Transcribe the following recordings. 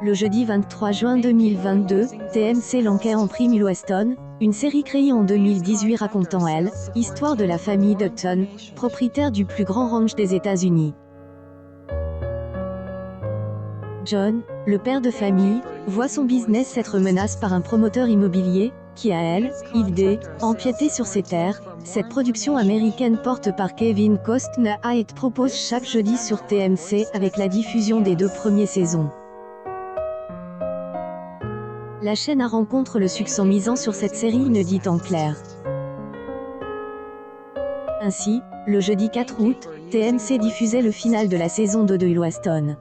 Le jeudi 23 juin 2022, TMC lançait en prime Yellowstone, une série créée en 2018 racontant l'histoire de la famille Dutton, propriétaire du plus grand ranch des États-Unis. John, le père de famille, voit son business être menacé par un promoteur immobilier, qui a l'idée empiéter sur ses terres. Cette production américaine porte par Kevin Costner a été propose chaque jeudi sur TMC avec la diffusion des 2 premières saisons. La chaîne rencontre le succès en misant sur cette série inédite en clair. Ainsi, le jeudi 4 août, TMC diffusait le final de la saison 2 de Yellowstone.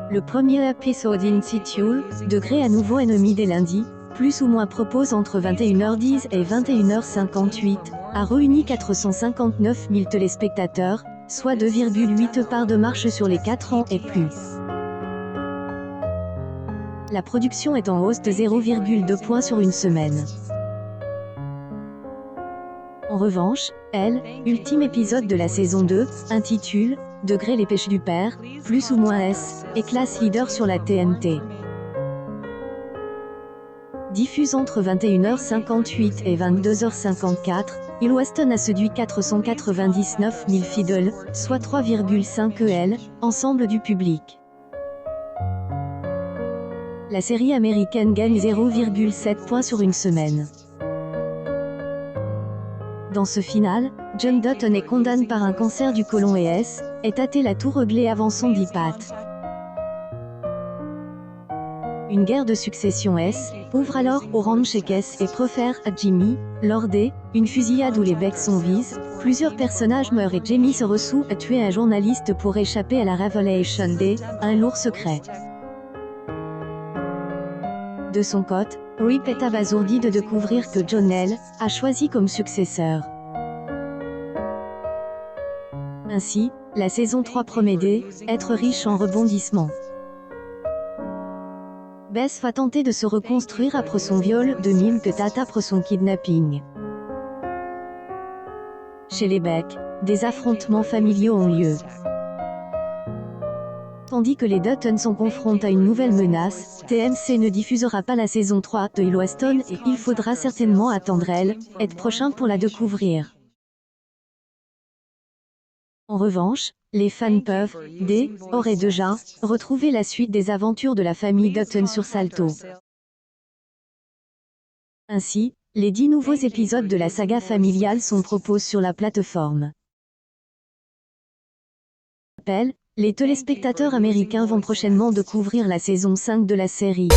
Le premier épisode intitulé « Degré à nouveau ennemi dès lundi », plus ou moins propose entre 21h10 et 21h58, a réuni 459 000 téléspectateurs, soit 2,8 parts de marche sur les 4 ans et plus. La production est en hausse de 0,2 points sur une semaine. En revanche, l'ultime épisode de la saison 2, intitulé « Degré les pêches du père, plus ou moins S », est classe leader sur la TNT. Diffuse entre 21h58 et 22h54, Yellowstone a séduit 499 000 fidèles, soit 3,5 ensemble du public. La série américaine gagne 0,7 points sur une semaine. Dans ce final, John Dutton est condamné par un cancer du côlon et est athée la tout réglé avant son départ. Une guerre de succession ouvre alors au ranch et préfère à Jimmy, lors une fusillade où les becs sont visés, plusieurs personnages meurent et Jimmy se résout à tuer un journaliste pour échapper à la révélation un lourd secret. De son côté, Rip est abasourdi de découvrir que John a choisi comme successeur. Ainsi, la saison 3 promet d'être riche en rebondissements. Bess va tenter de se reconstruire après son viol de Mim que Tata après son kidnapping. Chez les Beck, des affrontements familiaux ont lieu. Tandis que les Dutton sont confrontés à une nouvelle menace, TMC ne diffusera pas la saison 3 de Yellowstone et il faudra certainement attendre être prochain pour la découvrir. En revanche, les fans peuvent, aurait déjà, retrouver la suite des aventures de la famille Dutton sur Salto. Ainsi, les 10 nouveaux épisodes de la saga familiale sont proposés sur la plateforme. Les téléspectateurs américains vont prochainement découvrir la saison 5 de la série.